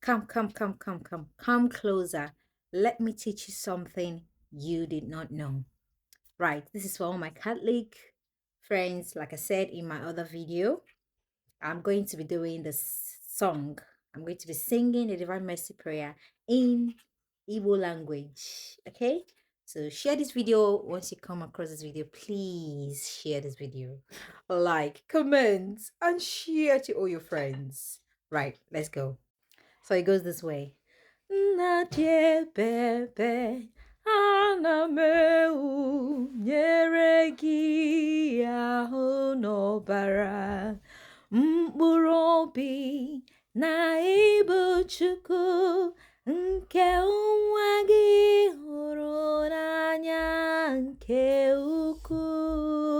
Come closer. Let me teach you something you did not know. Right, this is for all my Catholic friends. Like I said in my other video, I'm going to be doing this song. I'm going to be singing the Divine Mercy Prayer in Igbo language. Okay, so share this video. Once you come across this video, please share this video, like, comment, and share to all your friends. Right, let's go. So it goes this way. Bebe ana m ewu nyere gị ahụ n'ọbara mkpụrụ obi na ịbụ Chukwu nke nwa gị hụrụ n'anya nke ukwuu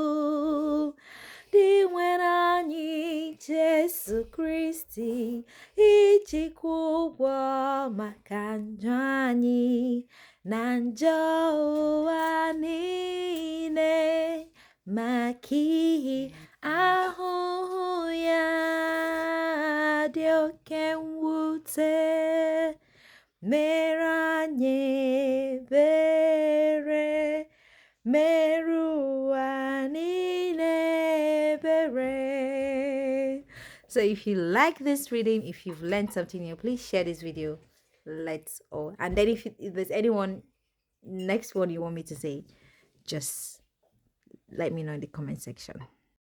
dị nwere anyị Jesu Kristi ijikwa ụgwọ maka njọ anyị na njọ ụwa niile maka ihe ahụhụ ya dị oke mwute mere anyị ebere mere ụwa niile ebere. So if you like this reading, if you've learned something new, please share this video. Let's all. And then if there's anyone next one you want me to say, just let me know in the comment section.